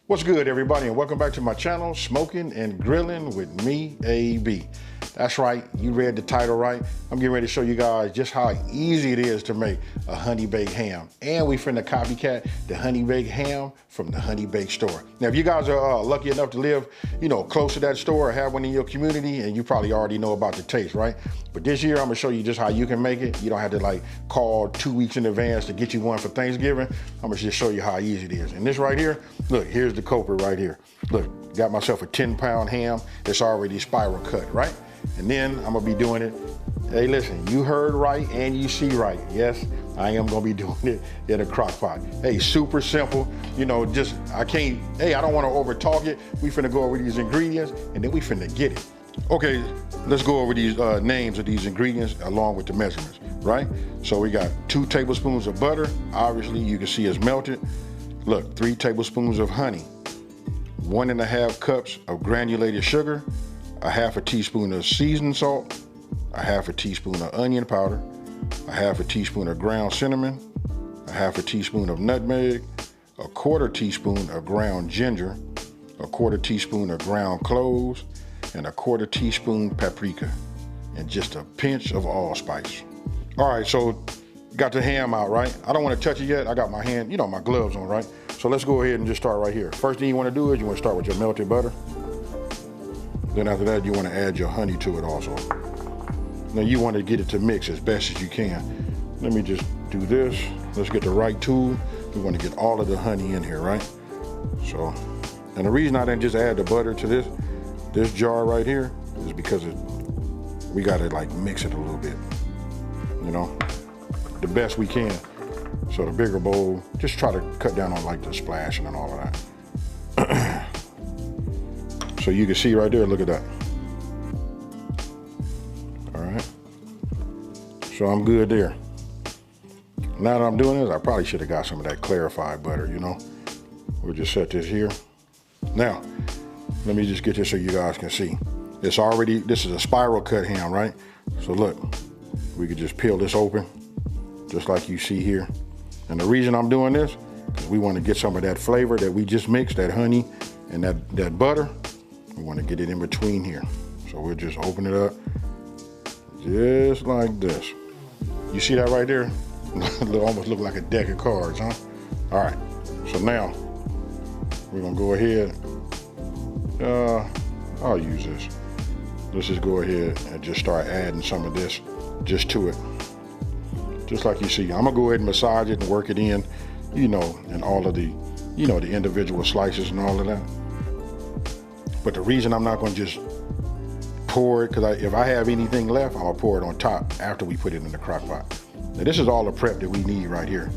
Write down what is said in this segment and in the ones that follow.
What's good, everybody, and welcome back to my channel, Smoking and Grilling with me, AB. That's right, you read the title right. I'm getting ready to show you guys just how easy it is to make a honey baked ham. And we finna copycat the honey baked ham from the honey baked store. Now, if you guys are lucky enough to live, close to that store or have one in your community, and you probably already know about the taste, right? But this year, I'm gonna show you just how you can make it. You don't have to call 2 weeks in advance to get you one for Thanksgiving. I'm gonna just show you how easy it is. And this right here, look, here's the culprit right here. Look, got myself a 10-pound ham. It's already spiral cut, right? And then I'm gonna be doing it. Hey, listen, you heard right and you see right. Yes, I am gonna be doing it in a crock pot. Hey, super simple. I don't wanna over talk it. We finna go over these ingredients and then we finna get it. Okay, let's go over these names of these ingredients along with the measurements, right? So we got 2 tablespoons of butter. Obviously, you can see it's melted. Look, 3 tablespoons of honey, 1.5 cups of granulated sugar, 1/2 teaspoon of seasoned salt, 1/2 teaspoon of onion powder, 1/2 teaspoon of ground cinnamon, 1/2 teaspoon of nutmeg, 1/4 teaspoon of ground ginger, 1/4 teaspoon of ground cloves, and 1/4 teaspoon paprika, and just a pinch of allspice. All right, so got the ham out, right? I don't want to touch it yet. I got my hand, my gloves on, right? So let's go ahead and just start right here. First thing you want to do is you want to start with your melted butter. Then after that, you want to add your honey to it also. Now you want to get it to mix as best as you can. Let me just do this. Let's get the right tool. We want to get all of the honey in here, right? So, and the reason I didn't just add the butter to this jar right here is because we got to mix it a little bit, the best we can. So the bigger bowl, just try to cut down on the splashing and all of that. So you can see right there, look at that. All right. So I'm good there. Now that I'm doing this, I probably should have got some of that clarified butter, We'll just set this here. Now, let me just get this so you guys can see. This is a spiral cut ham, right? So look, we could just peel this open, just like you see here. And the reason I'm doing this, is we want to get some of that flavor that we just mixed, that honey and that butter. We want to get it in between here. So we'll just open it up just like this. You see that right there? It almost look like a deck of cards, huh? All right, so now we're gonna go ahead. I'll use this. Let's just go ahead and just start adding some of this just to it. Just like you see, I'm gonna go ahead and massage it and work it in, and all of the, the individual slices and all of that. But the reason I'm not gonna just pour it, because if I have anything left, I'm gonna pour it on top after we put it in the crock pot. Now this is all the prep that we need right here,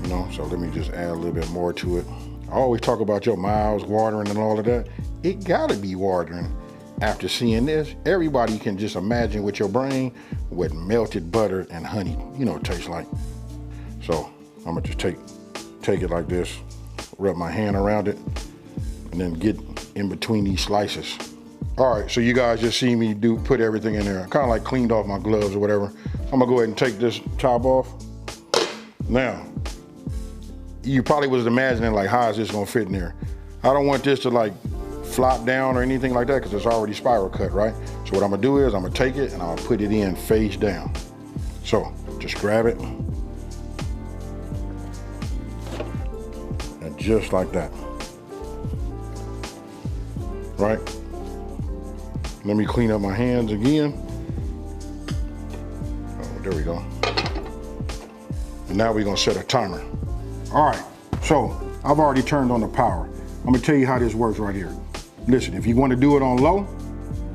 so let me just add a little bit more to it. I always talk about your mouths watering and all of that. It gotta be watering after seeing this. Everybody can just imagine with your brain what melted butter and honey, tastes like. So I'm gonna just take it like this, wrap my hand around it, and then get in between these slices. All right, so you guys just see me put everything in there. I kind of cleaned off my gloves or whatever. I'm gonna go ahead and take this top off. Now, you probably was imagining how is this gonna fit in there? I don't want this to flop down or anything like that because it's already spiral cut, right? So what I'm gonna do is I'm gonna take it and I'll put it in face down. So just grab it. And just like that. Right? Let me clean up my hands again. Oh, there we go. And now we're gonna set a timer. All right, so I've already turned on the power. I'm gonna tell you how this works right here. Listen, if you wanna do it on low,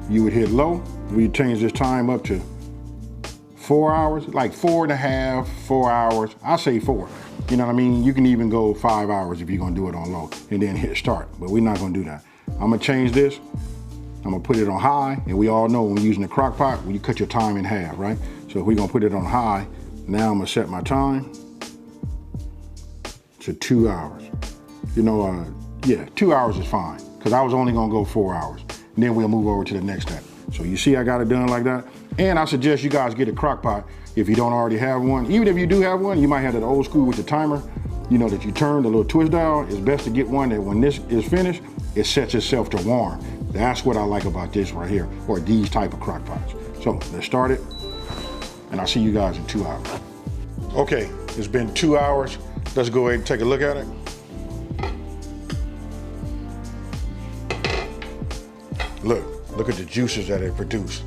you would hit low. We change this time up to 4 hours, like 4.5, 4 hours. I say 4. You know what I mean? You can even go 5 hours if you're gonna do it on low and then hit start, but we're not gonna do that. I'm gonna change this. I'm gonna put it on high, and we all know when using the crock pot, when you cut your time in half, right? So if we're gonna put it on high, now I'm gonna set my time to 2 hours. You know, yeah, 2 hours is fine, because I was only gonna go 4 hours. And then we'll move over to the next step. So you see I got it done like that. And I suggest you guys get a crock pot if you don't already have one. Even if you do have one, you might have that old school with the timer, you know, that you turn the little twist dial. It's best to get one that when this is finished, it sets itself to warm. That's what I like about this right here, or these type of crock pots. So let's start it, and I'll see you guys in 2 hours. Okay, it's been 2 hours. Let's go ahead and take a look at it. Look at the juices that it produced.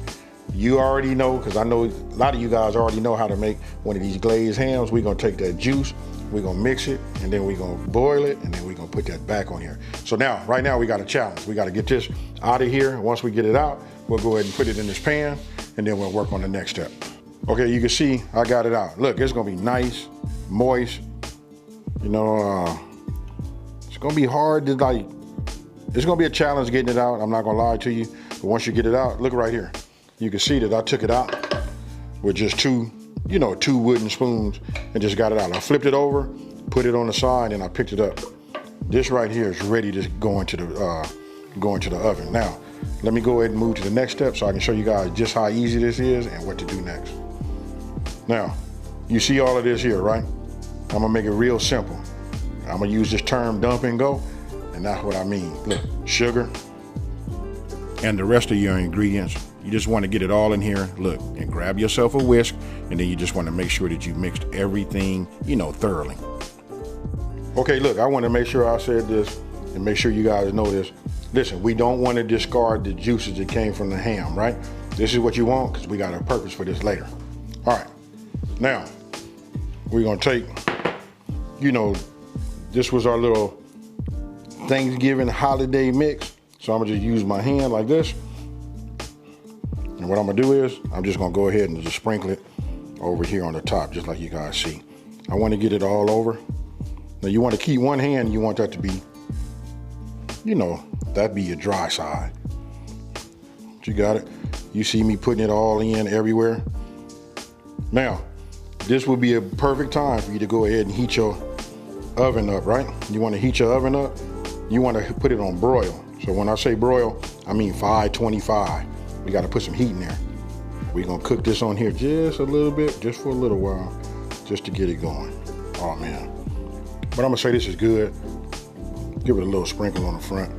You already know, because I know a lot of you guys already know how to make one of these glazed hams. We're gonna take that juice, we're gonna mix it, and then we're gonna boil it, and then we're gonna put that back on here. So now, right now we got a challenge. We gotta get this out of here. Once we get it out, we'll go ahead and put it in this pan, and then we'll work on the next step. Okay, you can see I got it out. Look, it's gonna be nice, moist. You know, it's gonna be hard to like, it's gonna be a challenge getting it out. I'm not gonna lie to you, but once you get it out, look right here. You can see that I took it out with just two wooden spoons and just got it out. I flipped it over, put it on the side, and I picked it up. This right here is ready to go into the oven. Now, let me go ahead and move to the next step so I can show you guys just how easy this is and what to do next. Now, you see all of this here, right? I'm gonna make it real simple. I'm gonna use this term dump and go, and that's what I mean. Look, sugar and the rest of your ingredients. You just want to get it all in here, look, and grab yourself a whisk, and then you just want to make sure that you mixed everything, you know, thoroughly. Okay, look, I want to make sure I said this and make sure you guys know this. Listen, we don't want to discard the juices that came from the ham, right? This is what you want, because we got a purpose for this later. All right, now we're going to take, you know, this was our little Thanksgiving holiday mix. So I'm gonna just use my hand like this. And what I'm gonna do is, I'm just gonna go ahead and just sprinkle it over here on the top, just like you guys see. I wanna get it all over. Now you wanna keep one hand, you want that to be, you know, that'd be your dry side. You got it? You see me putting it all in everywhere. Now, this would be a perfect time for you to go ahead and heat your oven up, right? You wanna heat your oven up, you wanna put it on broil. So when I say broil, I mean 525. We gotta put some heat in there. We're gonna cook this on here just a little bit, just for a little while, just to get it going. Oh man. But I'm gonna say this is good. Give it a little sprinkle on the front.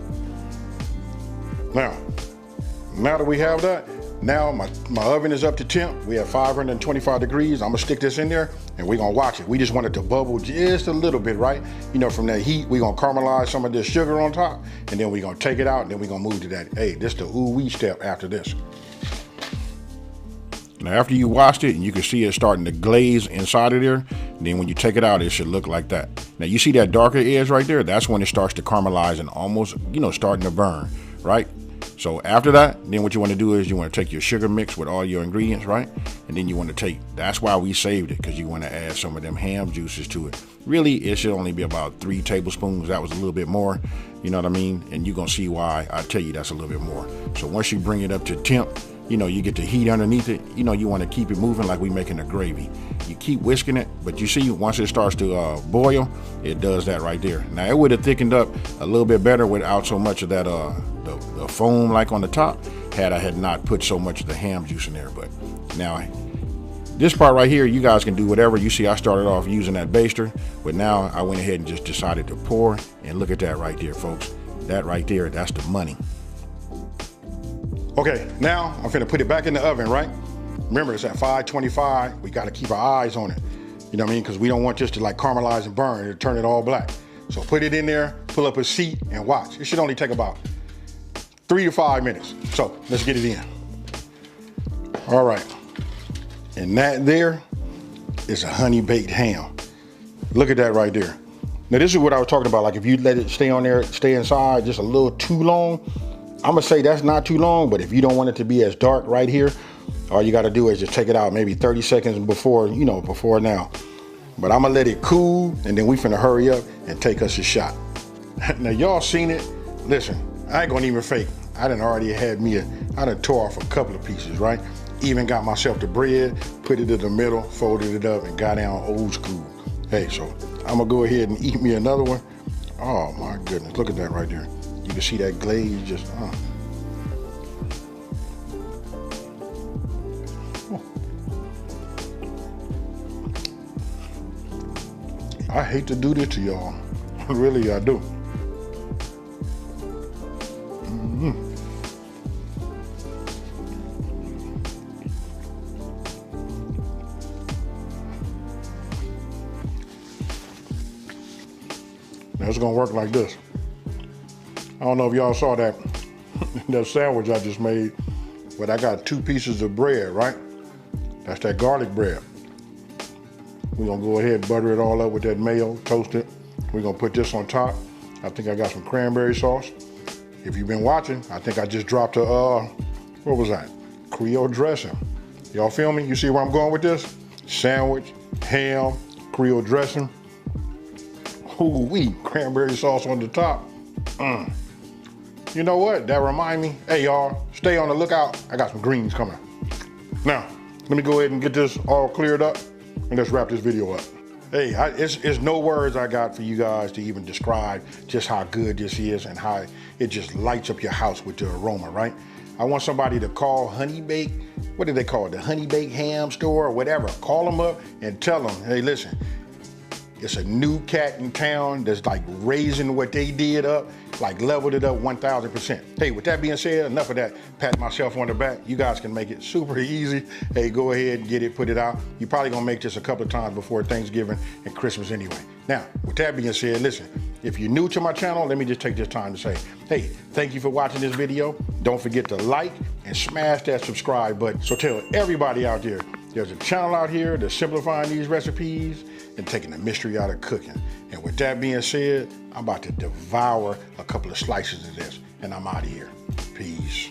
Now that we have that, now my oven is up to temp. We have 525 degrees. I'm gonna stick this in there and we're gonna watch it. We just want it to bubble just a little bit, right? You know, from that heat, we're gonna caramelize some of this sugar on top, and then we're gonna take it out, and then we're gonna move to that. Hey, this is the ooh-wee step after this. Now, after you washed it, and you can see it starting to glaze inside of there, and then when you take it out, it should look like that. Now, you see that darker edge right there? That's when it starts to caramelize and almost, you know, starting to burn, right? So after that, then what you want to do is you want to take your sugar mix with all your ingredients, right? And then you want to take, that's why we saved it, because you want to add some of them ham juices to it. Really, it should only be about 3 tablespoons. That was a little bit more, you know what I mean? And you're going to see why I tell you that's a little bit more. So once you bring it up to temp, you know, you get the heat underneath it. You know, you want to keep it moving like we making a gravy. You keep whisking it, but you see once it starts to boil, it does that right there. Now, it would have thickened up a little bit better without so much of that the foam like on the top, had I had not put so much of the ham juice in there. But now, this part right here, you guys can do whatever. You see I started off using that baster, but now I went ahead and just decided to pour, and look at that right there, folks. That right there, that's the money. Okay, now I'm finna put it back in the oven, right? Remember, it's at 525. We gotta keep our eyes on it. You know what I mean? Because we don't want this to like caramelize and burn and turn it all black. So put it in there, pull up a seat, and watch. It should only take about 3 to 5 minutes. So let's get it in. All right, and that there is a honey baked ham. Look at that right there. Now this is what I was talking about. Like if you let it stay on there, stay inside just a little too long, I'm gonna say that's not too long, but if you don't want it to be as dark right here, All you got to do is just take it out maybe 30 seconds before, you know, before now. But I'm gonna let it cool, and then we finna hurry up and take us a shot. Now y'all seen it. Listen, I ain't gonna even fake. I done already had me I done tore off a couple of pieces, right? Even got myself the bread, put it in the middle, folded it up, and got down old school. Hey, so I'm gonna go ahead and eat me another one. Oh my goodness, look at that right there. You can see that glaze just, I hate to do this to y'all. Really, I do. Now it's gonna work like this. I don't know if y'all saw that, that sandwich I just made, but I got 2 pieces of bread, right? That's that garlic bread. We're gonna go ahead and butter it all up with that mayo, toast it. We're gonna put this on top. I think I got some cranberry sauce. If you've been watching, I think I just dropped a, what was that? Creole dressing. Y'all feel me? You see where I'm going with this? Sandwich, ham, Creole dressing. Ooh-wee, cranberry sauce on the top. You know what? That remind me, hey y'all, stay on the lookout. I got some greens coming. Now, let me go ahead and get this all cleared up and let's wrap this video up. Hey, it's no words I got for you guys to even describe just how good this is and how it just lights up your house with the aroma, right? I want somebody to call Honey Bake, what do they call it? The Honey Bake Ham Store or whatever. Call them up and tell them, hey, listen, it's a new cat in town that's like raising what they did up, like leveled it up 1000%. Hey, with that being said, enough of that, pat myself on the back. You guys can make it super easy. Hey, go ahead and get it, put it out. You're probably gonna make this a couple of times before Thanksgiving and Christmas anyway. Now, with that being said, listen, if you're new to my channel, let me just take this time to say, hey, thank you for watching this video. Don't forget to like and smash that subscribe button. So tell everybody out there, there's a channel out here that's simplifying these recipes and taking the mystery out of cooking. And with that being said, I'm about to devour a couple of slices of this and I'm out of here. Peace.